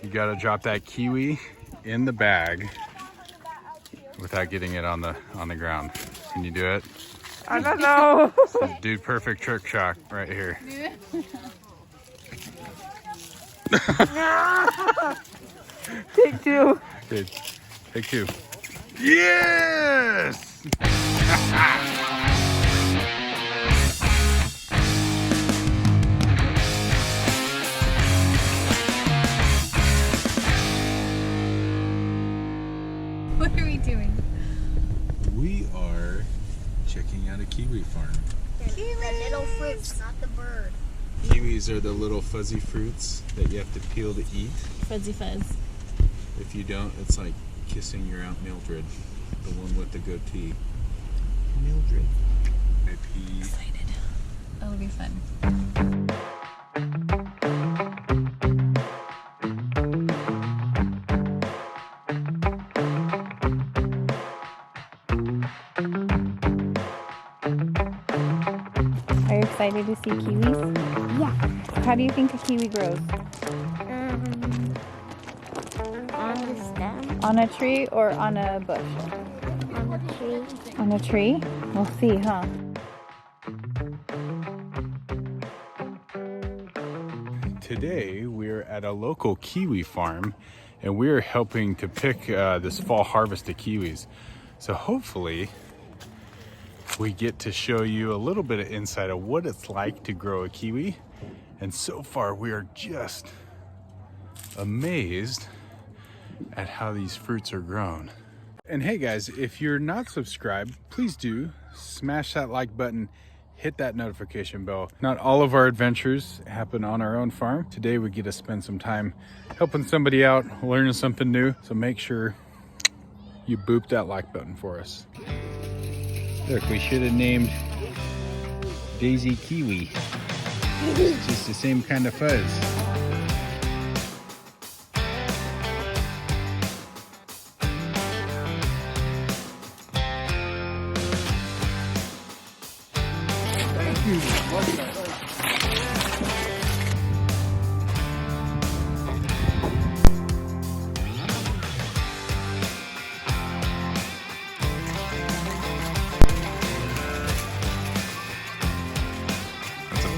You gotta drop that kiwi in the bag without getting it on the ground. Can you do it? I don't know. Dude, perfect trick shot right here. Take two. Okay, take two. Yes! What are we doing? We are checking out a kiwi farm. The little fruits, not the bird. Kiwis are the little fuzzy fruits that you have to peel to eat. Fuzzy fuzz. If you don't, it's like kissing your Aunt Mildred, the one with the goatee. Mildred. IP. Excited. That'll be fun. Are you excited to see kiwis? Yeah. How do you think a kiwi grows? On the stem. On a tree or on a bush? On the tree. On a tree? We'll see, huh? Today we're at a local kiwi farm and we're helping to pick this fall harvest of kiwis. So hopefully we get to show you a little bit of insight of what it's like to grow a kiwi. And so far we are just amazed at how these fruits are grown. And hey guys, if you're not subscribed, please do smash that like button, hit that notification bell. Not all of our adventures happen on our own farm. Today we get to spend some time helping somebody out, learning something new. So make sure you boop that like button for us. Look, we should have named Daisy Kiwi. It's just the same kind of fuzz.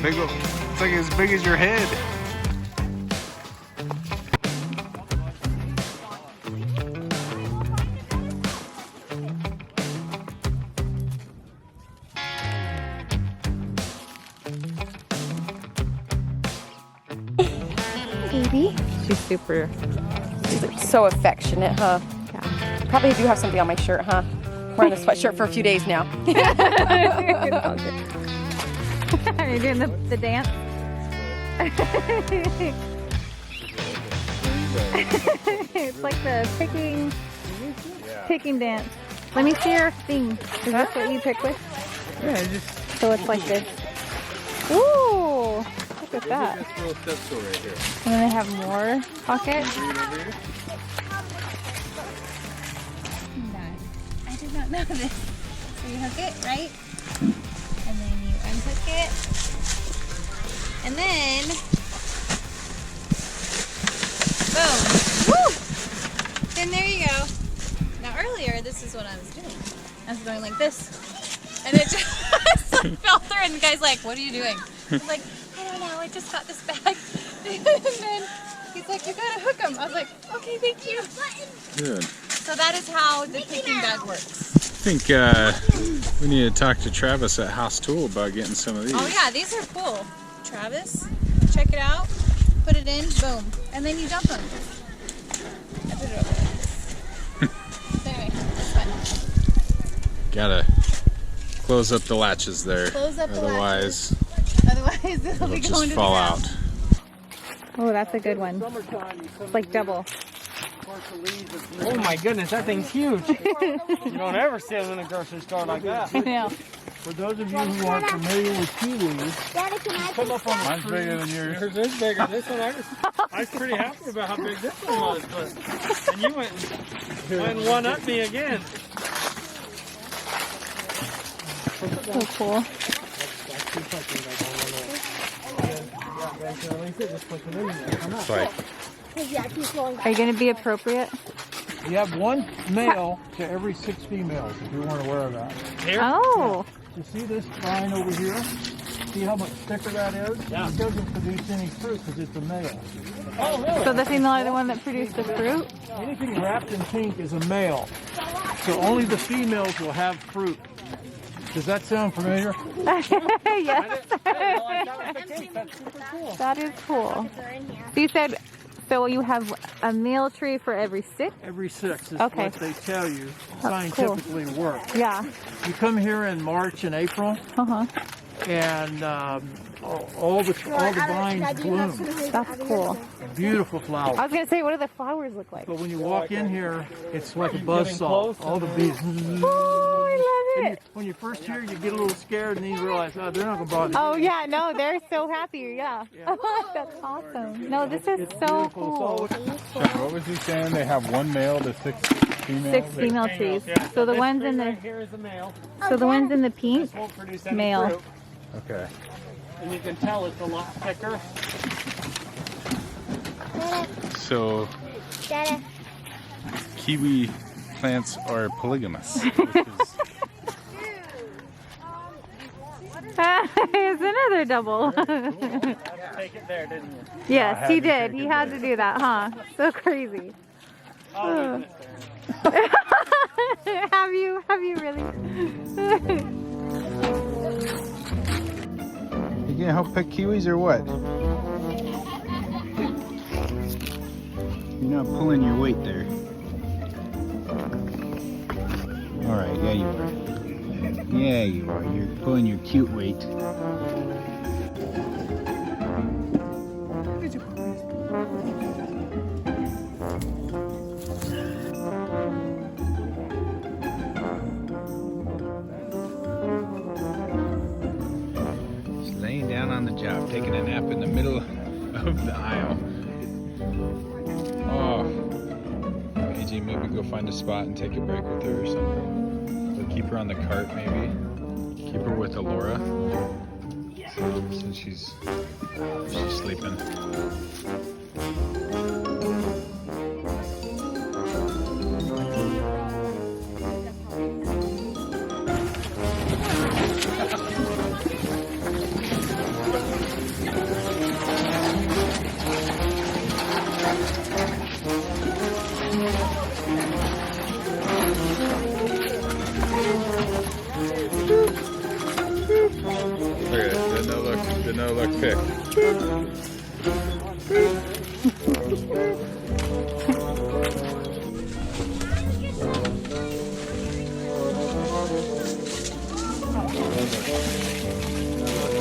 Big, it's like as big as your head. Baby. She's super. She's like so affectionate, huh? Yeah. Probably do have something on my shirt, huh? Wearing a sweatshirt for a few days now. Are you doing the dance? It's like the picking dance. Let me see your thing. Is this what you pick with? Yeah, just So it's like this. Ooh, look at that. this little step stool right here. And then they have more pockets. I did not know this. So you hook it, right? And then you unhook it. And then, boom. Woo! Then there you go. Now earlier, this is what I was doing. I was going like this. And it just like fell through and the guy's like, what are you doing? I was like, I don't know, I just got this bag. And then he's like, you gotta hook them. I was like, okay, thank you. Good. So that is how the picking bag works. I think we need to talk to Travis at House Tool about getting some of these. Oh yeah, these are cool. Travis, check it out. Put it in, boom. And then you dump them. I put it over like this. So anyway, it's fun. Gotta close up the latches there. Close up the Otherwise, Otherwise, it'll it'll be going just to the fall ground. out. Oh, that's a good one. It's like double. Oh my goodness, that thing's huge. You don't ever see them in a grocery store like that. I know. For those of you who aren't familiar with kiwis, Daddy, can I come up on the Mine's screen. bigger than yours. Yours is bigger. This one, I was pretty happy about how big this one was, but and you went and one up me again. So cool. It's like Are you gonna be appropriate? You have one male to every 6 females, if you weren't aware of that. Here? Oh. You see this vine over here? See how much thicker that is? Yeah. It doesn't produce any fruit because it's a male. Oh, really? So the female are the one that produced the fruit? Anything wrapped in pink is a male. So only the females will have fruit. Does that sound familiar? Yes. That's super cool. That is cool. So you said, so you have a male tree for every 6? Every 6 is Okay. what they tell you That's cool. scientifically works. Yeah. You come here in March and April, Uh-huh. and all the vines bloom. That's cool. Beautiful flowers. I was gonna say, what do the flowers look like? But when you walk in here, it's like a buzzsaw. All the bees. Oh, I love it. When you first hear, you get a little scared, and then you realize, oh, they're not gonna bother you. Oh yeah, no, they're so happy. Yeah. That's awesome. No, this is It's so beautiful. cool. What was he saying? They have one male to 6 females? 6 female trees. So the ones in the Here is the male. so the ones in the pink, This won't produce any male. fruit, Okay. and you can tell it's a lot thicker. So, kiwi plants are polygamous. Which is, It's another double. Take it there, didn't you? Yes, he did. He had to do that, huh? So crazy. Oh, leave this there. Have you really? you gonna help pick kiwis or what? You're not pulling your weight there. All right, yeah you are. Yeah you are. You're pulling your cute weight. Just laying down on the job, taking a nap in the middle of the aisle. Oh, AJ, maybe go find a spot and take a break with her or something. Or keep her on the cart, maybe. Keep her with Alora, since she's sleeping. Look at it, the no look pick.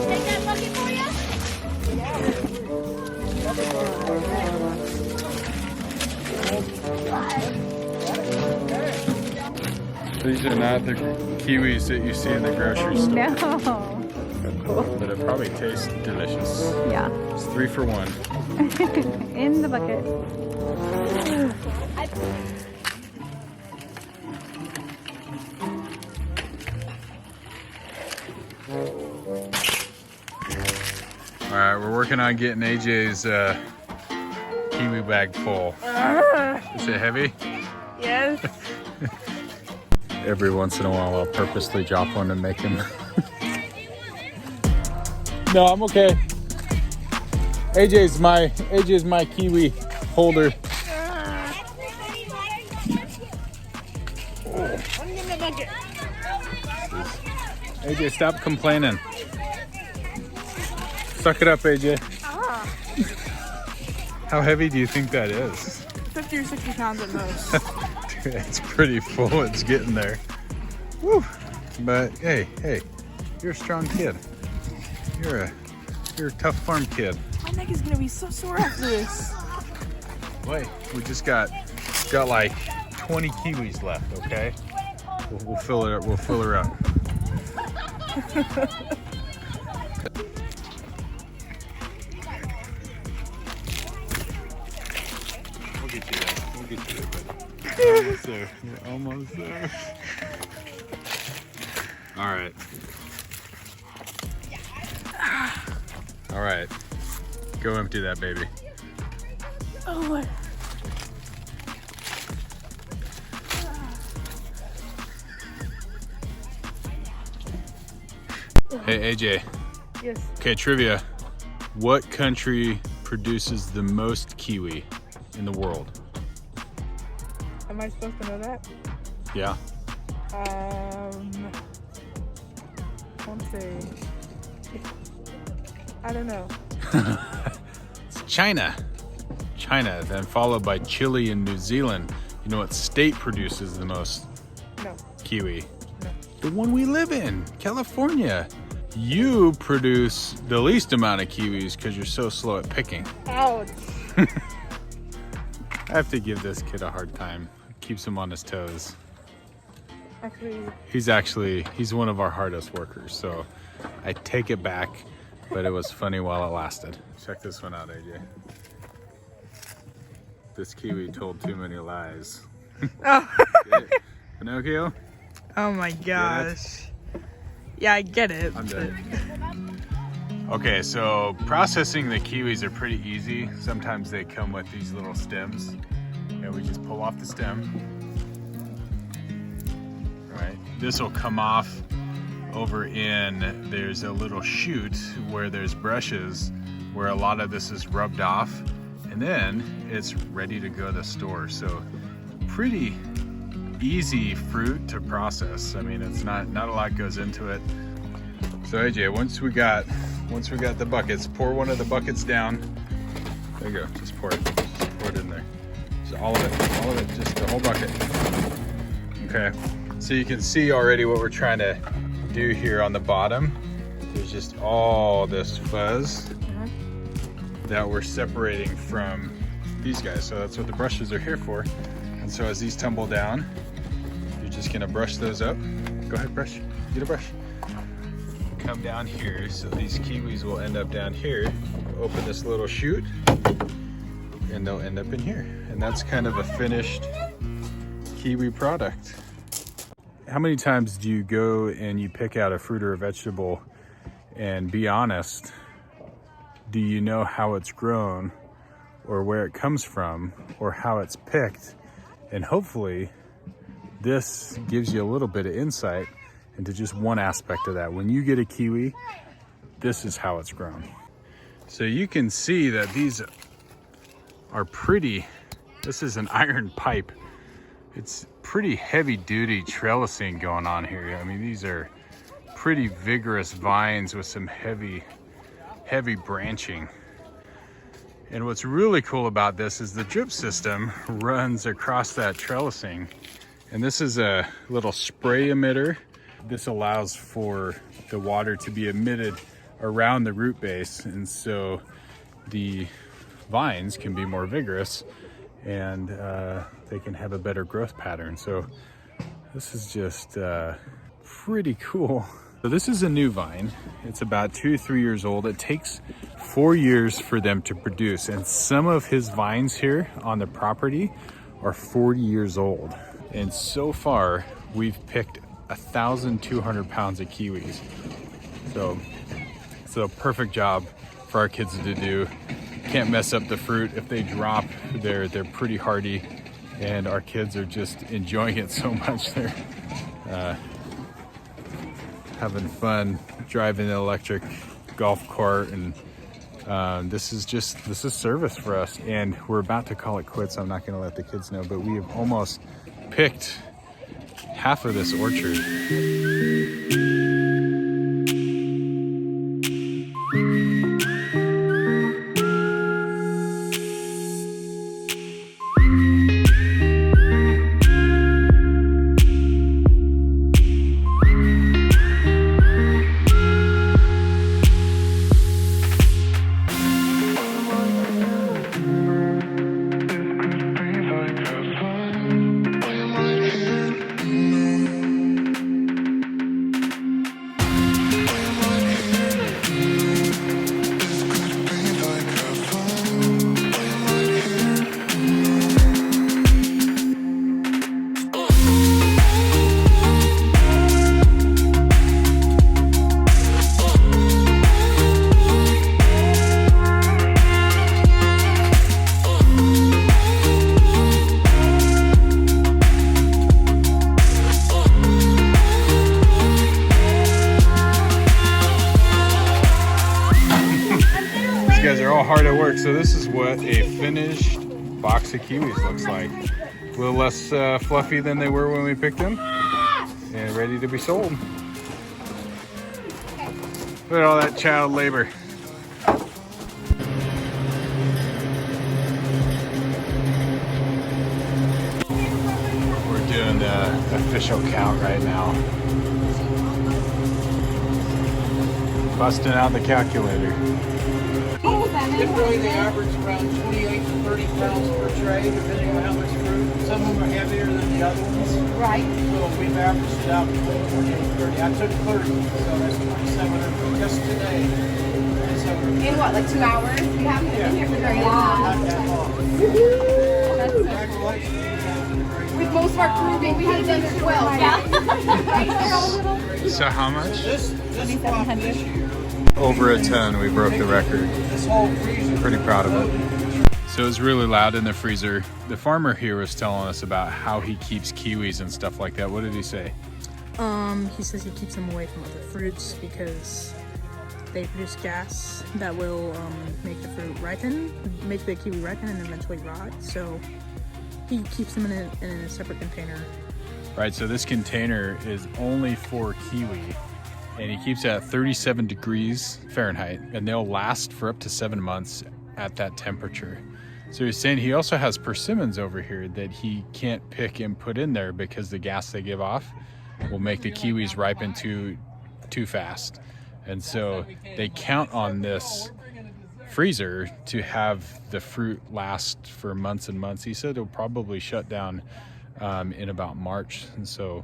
Take that bucket for you? These are not the kiwis that you see in the grocery store. No. But it probably tastes delicious. Yeah. It's 3 for 1. In the bucket. All right, we're working on getting AJ's kiwi bag full. Is it heavy? Yes. Every once in a while, I'll purposely drop one to make him. No, I'm okay. AJ's my kiwi holder. AJ, stop complaining. Suck it up, AJ. How heavy do you think that is? 50 or 60 pounds at most. It's pretty full. It's getting there. Woo. But hey, you're a strong kid. You're a tough farm kid. My neck is gonna be so sore after this. Wait, we just got like 20 kiwis left. Okay, we'll fill it up. We'll fill her up. We'll get you there. We'll get you there, buddy. You're almost there. You're almost there. All right. All right. Go empty that baby. Oh my. Hey AJ. Yes. Okay, trivia. What country produces the most kiwi in the world? Am I supposed to know that? Yeah. I want to say. I don't know. It's China. China, then followed by Chile and New Zealand. You know what state produces the most No. kiwi? No. The one we live in, California. You produce the least amount of kiwis because you're so slow at picking. Ouch. I have to give this kid a hard time. Keeps him on his toes. Actually, He's one of our hardest workers, so I take it back, but it was funny while it lasted. Check this one out, AJ. This kiwi told too many lies. oh, Pinocchio? oh my gosh. Yeah, I get it. I'm done. Okay, so processing the kiwis are pretty easy. Sometimes they come with these little stems, and we just pull off the stem. Right, this will come off over in, there's a little chute where there's brushes where a lot of this is rubbed off, and then it's ready to go to the store. So pretty easy fruit to process. I mean, it's not a lot goes into it. So AJ, once we got the buckets, pour one of the buckets down. There you go, just pour it in there. Just all of it, just the whole bucket. Okay, so you can see already what we're trying to do here on the bottom. There's just all this fuzz that we're separating from these guys. So that's what the brushes are here for. And so as these tumble down, you're just gonna brush those up. Go ahead, brush, get a brush. Come down here, so these kiwis will end up down here. Open this little chute, and they'll end up in here. And that's kind of a finished kiwi product. How many times do you go and you pick out a fruit or a vegetable and be honest, do you know how it's grown or where it comes from or how it's picked? And hopefully this gives you a little bit of insight into just one aspect of that. When you get a kiwi, this is how it's grown. So you can see that these are pretty, this is an iron pipe. It's pretty heavy duty trellising going on here. I mean, these are pretty vigorous vines with some heavy branching. And what's really cool about this is the drip system runs across that trellising. And this is a little spray emitter. This allows for the water to be emitted around the root base. And so the vines can be more vigorous and they can have a better growth pattern. So this is just pretty cool. So this is a new vine. It's about 2 or 3 years old. It takes 4 years for them to produce. And some of his vines here on the property are 40 years old. And so far, we've picked 1,200 pounds of kiwis. So it's a perfect job for our kids to do. Can't mess up the fruit. If they drop, they're pretty hardy, and our kids are just enjoying it so much. They're having fun driving an electric golf cart, and this is service for us. And we're about to call it quits. I'm not going to let the kids know, but we have almost picked half of this orchard. hard at work. So this is what a finished box of kiwis looks like. A little less fluffy than they were when we picked them, and ready to be sold. Look at all that child labor. We're doing the official count right now. Busting out the calculator. Typically, they average around 28 to 30 pounds per tray, depending on how much fruit. Some of them are heavier than the other ones. Right. So we've averaged it out between 28 and 30. I took 30, so that's 2,700 just today. In what, like 2 hours? We haven't been here for very long. Not that long. Congratulations. With most of our crew being, we had done 12. Yeah. So how much? This crop this year, Over a ton. We broke the record. this whole freezer. Pretty proud of it. So it's really loud in the freezer. The farmer here was telling us about how he keeps kiwis and stuff like that. What did he say? He says he keeps them away from other fruits because they produce gas that will make the fruit ripen, make the kiwi ripen and eventually rot. So he keeps them in a separate container. Right, so this container is only for kiwi, and he keeps it at 37 degrees Fahrenheit, and they'll last for up to 7 months at that temperature. So he's saying he also has persimmons over here that he can't pick and put in there because the gas they give off will make the kiwis ripen too fast. And so they count on this freezer to have the fruit last for months and months. He said it'll probably shut down in about March, and so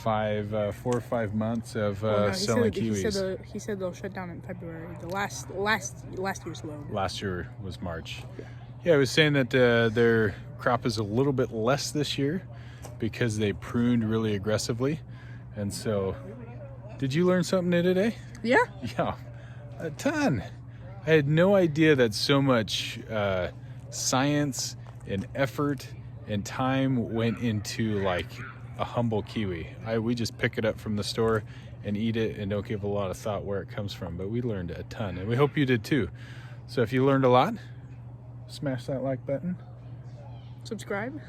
4 or 5 months of selling kiwis. He said they'll shut down in February. The last year's load. Last year was March. Yeah, I was saying that their crop is a little bit less this year because they pruned really aggressively. And so, did you learn something new today? Yeah. Yeah, a ton. I had no idea that so much science and effort and time went into like a humble kiwi. We just pick it up from the store and eat it and don't give a lot of thought where it comes from, but we learned a ton, and we hope you did too. So if you learned a lot, smash that like button, Subscribe.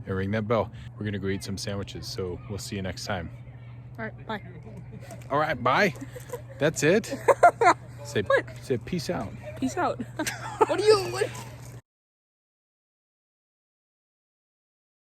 and ring that bell. We're gonna go eat some sandwiches, so we'll see you next time. All right, bye. All right, bye. That's it. Say peace out. Peace out. What?